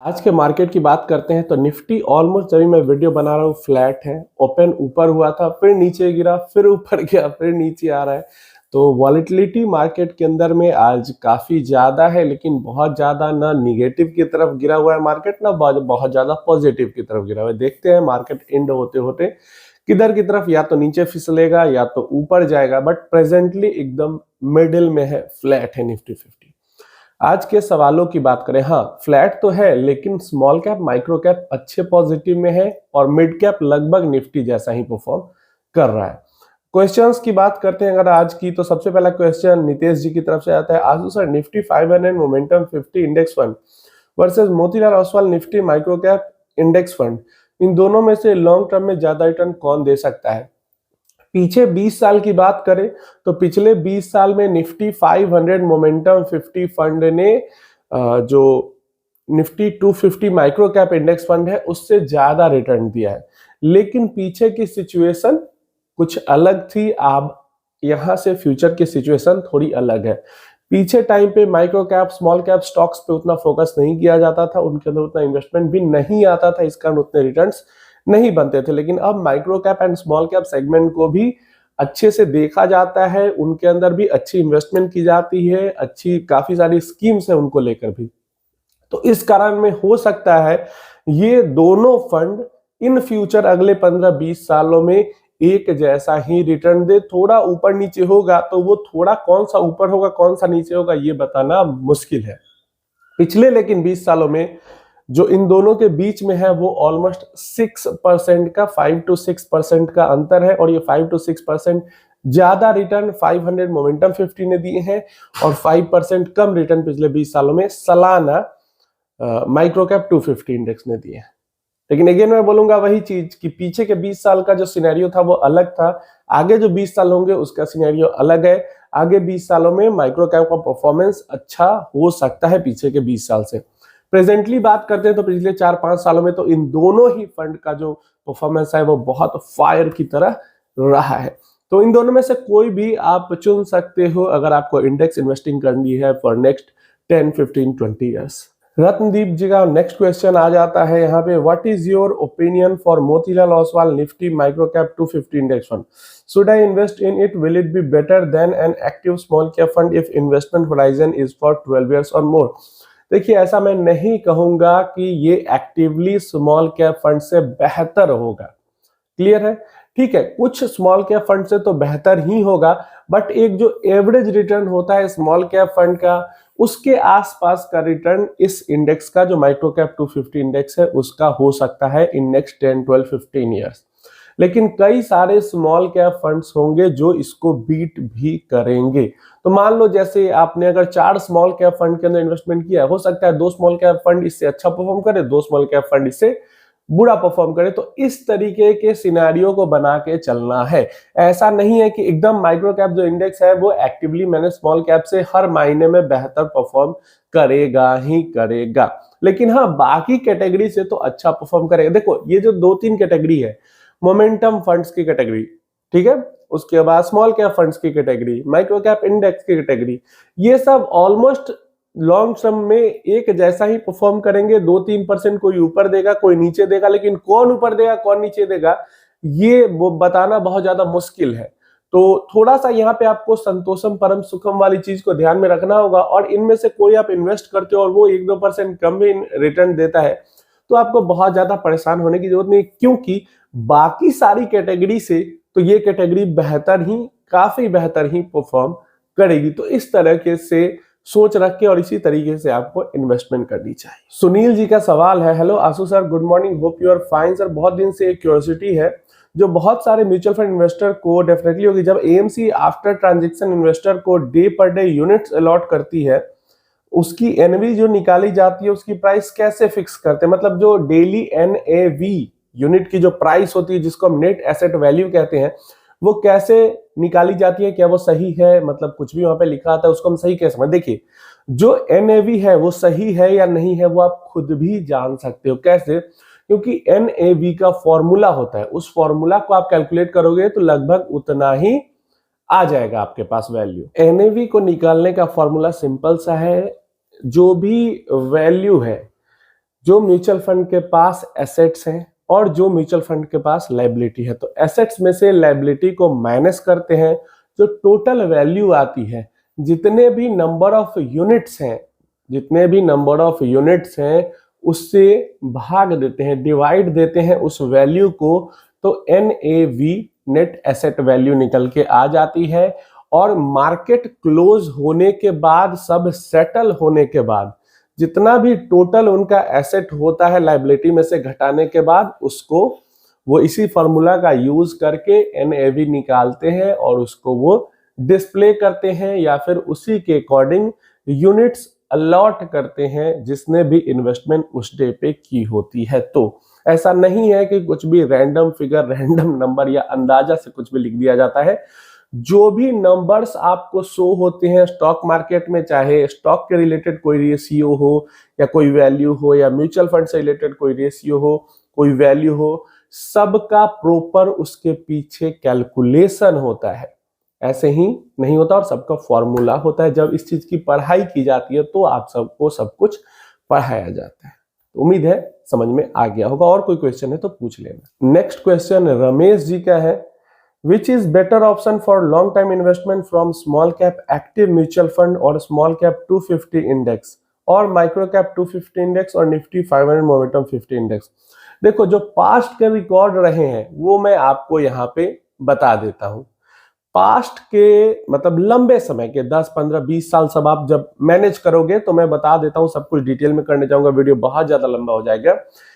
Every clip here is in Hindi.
आज के मार्केट की बात करते हैं तो निफ्टी ऑलमोस्ट जब मैं वीडियो बना रहा हूँ फ्लैट है। ओपन ऊपर हुआ था, फिर नीचे गिरा, फिर ऊपर गया, फिर नीचे आ रहा है। तो वॉलेटिलिटी मार्केट के अंदर में आज काफी ज्यादा है, लेकिन बहुत ज्यादा ना निगेटिव की तरफ गिरा हुआ है मार्केट, ना बहुत ज्यादा पॉजिटिव की तरफ गिरा हुआ है। देखते हैं मार्केट एंड होते होते किधर की तरफ, या तो नीचे फिसलेगा या तो ऊपर जाएगा। बट प्रेजेंटली एकदम मिडिल में है, फ्लैट है निफ्टी 50। आज के सवालों की बात करें, हाँ फ्लैट तो है, लेकिन स्मॉल कैप माइक्रो कैप अच्छे पॉजिटिव में है और मिड कैप लगभग निफ्टी जैसा ही परफॉर्म कर रहा है। क्वेश्चंस की बात करते हैं अगर आज की, तो सबसे पहला क्वेश्चन नितेश जी की तरफ से आता है। आजू sir, Nifty 500 momentum 50 index fund versus Motilal Oswal Nifty micro cap index fund, इन दोनों में से लॉन्ग टर्म में ज्यादा रिटर्न कौन दे सकता है? पीछे 20 साल की बात करें तो पिछले 20 साल में निफ्टी 500 मोमेंटम 50 फंड ने जो Nifty 250 micro cap index fund है उससे ज्यादा रिटर्न दिया है। लेकिन पीछे की सिचुएशन कुछ अलग थी, अब यहां से फ्यूचर की सिचुएशन थोड़ी अलग है। पीछे टाइम पे micro cap small cap stocks पे उतना फोकस नहीं किया जाता था, उनके अंदर उतना इन्वेस्टमेंट भी नहीं आता था, इस कारण उतने रिटर्न्स नहीं बनते थे। लेकिन अब micro cap and small cap segment को भी अच्छे से देखा जाता है, उनके अंदर भी अच्छी इन्वेस्टमेंट की जाती है, अच्छी काफी सारी स्कीम्स है उनको लेकर भी। तो इस कारण में हो सकता है ये दोनों फंड इन फ्यूचर अगले 15-20 सालों में एक जैसा ही रिटर्न दे। थोड़ा ऊपर नीचे होगा तो वो थोड़ा कौन सा ऊपर होगा कौन सा नीचे होगा ये बताना मुश्किल है। पिछले लेकिन 20 सालों में जो इन दोनों के बीच में है वो ऑलमोस्ट 6% का 5 to 6% का अंतर है, और ये 5 to 6% ज्यादा रिटर्न 500 मोमेंटम 50 ने दिए हैं और 5% कम रिटर्न पिछले 20 सालों में सालाना माइक्रो कैप 250 इंडेक्स ने दिए हैं। लेकिन अगेन मैं बोलूंगा वही चीज कि पीछे के 20 साल का जो सिनेरियो था वो अलग था, आगे जो 20 साल होंगे उसका सिनेरियो अलग है। आगे 20 सालों में माइक्रो कैप का परफॉर्मेंस अच्छा हो सकता है पीछे के 20 साल से। प्रेजेंटली बात करते हैं तो पिछले 4-5 सालों में तो इन दोनों ही फंड का जो परफॉर्मेंस है वो बहुत फायर की तरह रहा है। तो इन दोनों में से कोई भी आप चुन सकते हो अगर आपको इंडेक्स इन्वेस्टिंग करनी है फॉर नेक्स्ट 10, 15, 20 ईयर्स। रत्नदीप जी का नेक्स्ट क्वेश्चन आ जाता है यहाँ पे, what is your opinion for Motilal Oswal Nifty micro cap 250 index fund? Should I invest in it? Will it be better than an active small cap fund if investment horizon is for 12 years और मोर? देखिए, ऐसा मैं नहीं कहूंगा कि ये एक्टिवली स्मॉल कैप फंड से बेहतर होगा। क्लियर है? ठीक है, कुछ स्मॉल कैप फंड से तो बेहतर ही होगा, बट एक जो एवरेज रिटर्न होता है स्मॉल कैप फंड का, उसके आसपास का रिटर्न इस इंडेक्स का जो माइक्रो कैप 250 इंडेक्स है उसका हो सकता है इन नेक्स्ट 10, 12, 15 ईयर्स। लेकिन कई सारे स्मॉल कैप फंड्स होंगे जो इसको बीट भी करेंगे। तो मान लो जैसे आपने अगर 4 स्मॉल कैप फंड के अंदर इन्वेस्टमेंट किया, हो सकता है 2 स्मॉल कैप फंड इससे अच्छा परफॉर्म करे, 2 स्मॉल कैप फंड इससे बुरा परफॉर्म करे। तो इस तरीके के सिनेरियो को बना के चलना है। ऐसा नहीं है कि एकदम माइक्रो कैप जो इंडेक्स है वो एक्टिवली मैंने स्मॉल कैप से हर महीने में बेहतर परफॉर्म करेगा ही करेगा, लेकिन हाँ बाकी कैटेगरी से तो अच्छा परफॉर्म करेगा। देखो, ये जो 2-3 कैटेगरी है, मोमेंटम फंड्स की कैटेगरी, ठीक है, उसके बाद स्मॉल कैप फंड्स की कैटेगरी, माइक्रो कैप इंडेक्स की कैटेगरी, ये सब ऑलमोस्ट लॉन्ग टर्म में एक जैसा ही परफॉर्म करेंगे। 2-3% कोई ऊपर देगा कोई नीचे देगा, लेकिन कौन ऊपर देगा कौन नीचे देगा ये वो बताना बहुत ज्यादा मुश्किल है। तो थोड़ा सा यहाँ पे आपको संतोषम परम सुखम वाली चीज को ध्यान में रखना होगा, और इनमें से कोई आप इन्वेस्ट करते हो और वो 1-2% कम भी रिटर्न देता है तो आपको बहुत ज्यादा परेशान होने की जरूरत नहीं, क्योंकि बाकी सारी कैटेगरी से तो ये कैटेगरी बेहतर ही, काफी बेहतर ही परफॉर्म करेगी। तो इस तरह के से सोच रख के और इसी तरीके से आपको इन्वेस्टमेंट करनी चाहिए। सुनील जी का सवाल है, hello Ashu sir, good morning, hope you are fine. Sir, बहुत दिन से एक क्यूरियोसिटी है जो बहुत सारे म्यूचुअल फंड इन्वेस्टर को डेफिनेटली होगी, जब एएमसी आफ्टर ट्रांजैक्शन इन्वेस्टर को डे पर डे यूनिट्स अलॉट करती है, उसकी एनवी जो निकाली जाती है उसकी प्राइस कैसे फिक्स करते हैं? मतलब जो डेली एनएवी यूनिट की जो प्राइस होती है जिसको हम नेट एसेट वैल्यू कहते हैं, वो कैसे निकाली जाती है? क्या वो सही है? मतलब कुछ भी वहां पे लिखा आता है उसको हम सही कैसे समझ? देखिए, जो एनएवी है वो सही है या नहीं है वो आप खुद भी जान सकते हो। कैसे? क्योंकि एनएवी का फॉर्मूला होता है, उस फॉर्मूला को आप कैलकुलेट करोगे तो लगभग उतना ही आ जाएगा आपके पास वैल्यू। एनएवी को निकालने का फॉर्मूला सिंपल सा है, जो भी वैल्यू है, जो म्यूचुअल फंड के पास एसेट्स हैं और जो म्यूचुअल फंड के पास लायबिलिटी है। तो एसेट्स में से लायबिलिटी को माइनस करते हैं, जो टोटल वैल्यू आती है, जितने भी नंबर ऑफ यूनिट्स हैं, जितने भी नंबर ऑफ यूनिट्स हैं उससे भाग देते हैं, डिवाइड देते हैं उस वैल्यू को, तो NAV नेट एसेट वैल्यू निकल के आ जाती है। और मार्केट क्लोज होने के बाद, सब सेटल होने के बाद, जितना भी टोटल उनका एसेट होता है लायबिलिटी में से घटाने के बाद, उसको वो इसी फॉर्मूला का यूज करके NAV निकालते हैं और उसको वो डिस्प्ले करते हैं या फिर उसी के अकॉर्डिंग यूनिट्स अलॉट करते हैं जिसने भी इन्वेस्टमेंट उस डे पे की होती है। तो ऐसा नहीं है कि कुछ भी रैंडम फिगर, रैंडम नंबर या अंदाजा से कुछ भी लिख दिया जाता है। जो भी नंबर्स आपको शो होते हैं स्टॉक मार्केट में, चाहे स्टॉक के रिलेटेड कोई रेशियो हो या कोई वैल्यू हो, या म्यूचुअल फंड से रिलेटेड कोई रेशियो हो, कोई वैल्यू हो, सबका प्रॉपर उसके पीछे कैलकुलेशन होता है। ऐसे ही नहीं होता और सबका फॉर्मूला होता है। जब इस चीज की पढ़ाई की जाती है तो आप सबको सब कुछ पढ़ाया जाता है। तो उम्मीद है समझ में आ गया होगा। और कोई क्वेश्चन है तो पूछ लेना। नेक्स्ट क्वेश्चन रमेश जी का है, which is better option for long time investment from small cap active mutual fund और स्मॉल कैप 250 इंडेक्स और माइक्रो कैप 250 इंडेक्स और निफ्टी 500 मोमेंटम 50 इंडेक्स। देखो, जो पास्ट के रिकॉर्ड रहे हैं वो मैं आपको यहाँ पे बता देता हूँ। पास्ट के मतलब लंबे समय के 10, 15, 20 साल सब आप जब मैनेज करोगे तो मैं बता देता हूं, सब कुछ डिटेल में करने जाऊंगा, वीडियो बहुत ज्यादा लंबा हो जाएगा।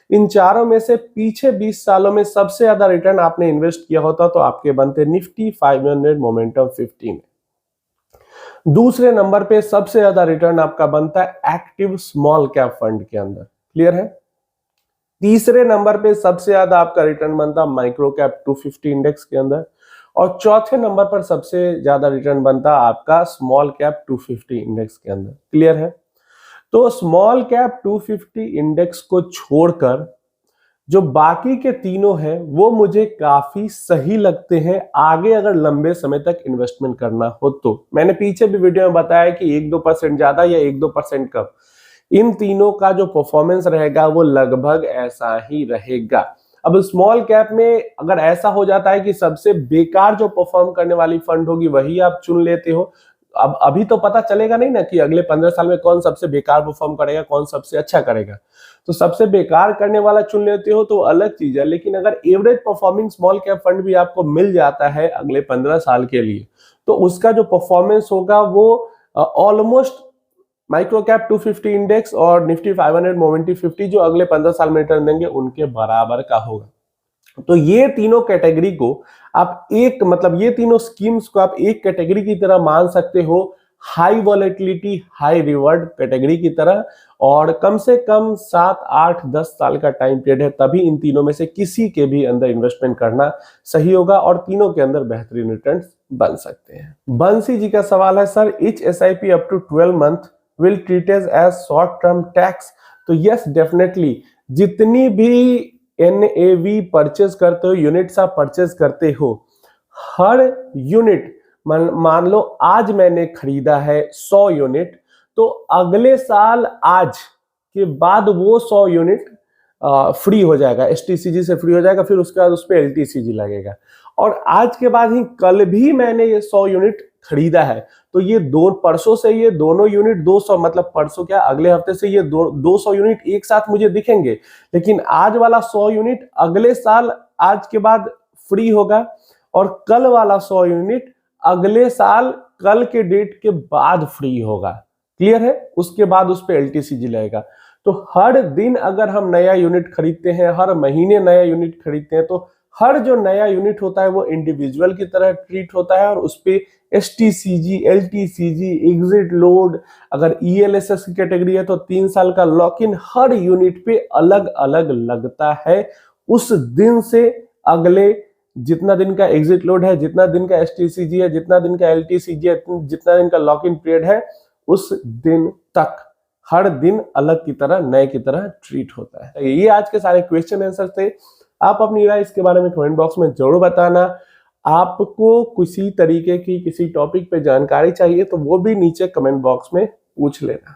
इन चारों में से पीछे 20 सालों में सबसे ज्यादा रिटर्न आपने इन्वेस्ट किया होता तो आपके बनते निफ्टी 500 मोमेंटम 50 में। दूसरे नंबर पे सबसे ज्यादा रिटर्न आपका बनता है एक्टिव स्मॉल कैप फंड के अंदर। क्लियर है? तीसरे नंबर पे सबसे ज्यादा आपका रिटर्न बनता माइक्रो कैप 250 इंडेक्स के अंदर। और चौथे नंबर पर सबसे ज्यादा रिटर्न बनता आपका स्मॉल कैप 250 इंडेक्स के अंदर। क्लियर है? तो स्मॉल कैप 250 इंडेक्स को छोड़कर जो बाकी के तीनों हैं वो मुझे काफी सही लगते हैं आगे अगर लंबे समय तक इन्वेस्टमेंट करना हो तो। मैंने पीछे भी वीडियो में बताया कि 1-2% ज्यादा या 1-2% कम, इन तीनों का जो परफॉर्मेंस रहेगा वो लगभग ऐसा ही रहेगा। अब स्मॉल कैप में अगर ऐसा हो जाता है कि सबसे बेकार जो परफॉर्म करने वाली फंड होगी वही आप चुन लेते हो, अब अभी तो पता चलेगा नहीं ना कि अगले 15 साल में कौन सबसे बेकार परफॉर्म करेगा, कौन सबसे अच्छा करेगा। तो सबसे बेकार करने वाला चुन लेते हो तो अलग चीज है, लेकिन अगर average performing small cap fund भी आपको मिल जाता है अगले 15 साल के लिए, तो उसका जो परफॉर्मेंस होगा वो ऑलमोस्ट माइक्रो कैप 250 इंडेक्स और निफ्टी 500 मोमेंटम 50 जो अगले 15 साल में रिटर्न देंगे उनके बराबर का होगा। तो ये तीनों कैटेगरी को आप एक मतलब ये तीनों स्कीम्स को आप एक कैटेगरी की तरह मान सकते हो, high volatility high reward category की तरह। और कम से कम 7, 8, 10 साल का टाइम पीरियड है, तभी इन तीनों में से किसी के भी अंदर इन्वेस्टमेंट करना सही होगा और तीनों के अंदर बेहतरीन रिटर्न बन सकते हैं। बंसी जी का सवाल है, sir each SIP up to 12 month will treated as short term tax। तो यस डेफिनेटली, जितनी भी NAV परचेज करते हो, यूनिट्स आप परचेज करते हो, हर यूनिट मान लो आज मैंने खरीदा है 100 यूनिट, तो अगले साल आज के बाद वो 100 यूनिट फ्री हो जाएगा, STCG से फ्री हो जाएगा, फिर उसके बाद उस पर LTCG लगेगा। और आज के बाद ही कल भी मैंने ये 100 यूनिट खरीदा है, तो ये परसों से ये दोनों यूनिट 200 मतलब परसों क्या अगले हफ्ते से ये 200 यूनिट एक साथ मुझे दिखेंगे, लेकिन आज वाला 100 यूनिट अगले साल आज के बाद फ्री होगा और कल वाला 100 यूनिट अगले साल कल के डेट के बाद फ्री होगा। क्लियर है? उसके बाद उस पर LTCG लगेगा। तो हर दिन अगर हम नया यूनिट खरीदते हैं, हर महीने नया यूनिट खरीदते हैं, तो हर जो नया यूनिट होता है वो इंडिविजुअल की तरह ट्रीट होता है और उस पे STCG, LTCG, एग्जिट लोड, अगर ELSS की कैटेगरी है तो 3 साल का लॉक इन हर यूनिट पे अलग अलग लगता है। उस दिन से अगले जितना दिन का एग्जिट लोड है, जितना दिन का STCG है, जितना दिन का LTCG है, जितना दिन का लॉक इन पीरियड है, उस दिन तक हर दिन अलग की तरह नए की तरह ट्रीट होता है। ये आज के सारे क्वेश्चन आंसर थे। आप अपनी राय इसके बारे में कमेंट बॉक्स में जरूर बताना। आपको किसी तरीके की किसी टॉपिक पे जानकारी चाहिए तो वो भी नीचे कमेंट बॉक्स में पूछ लेना।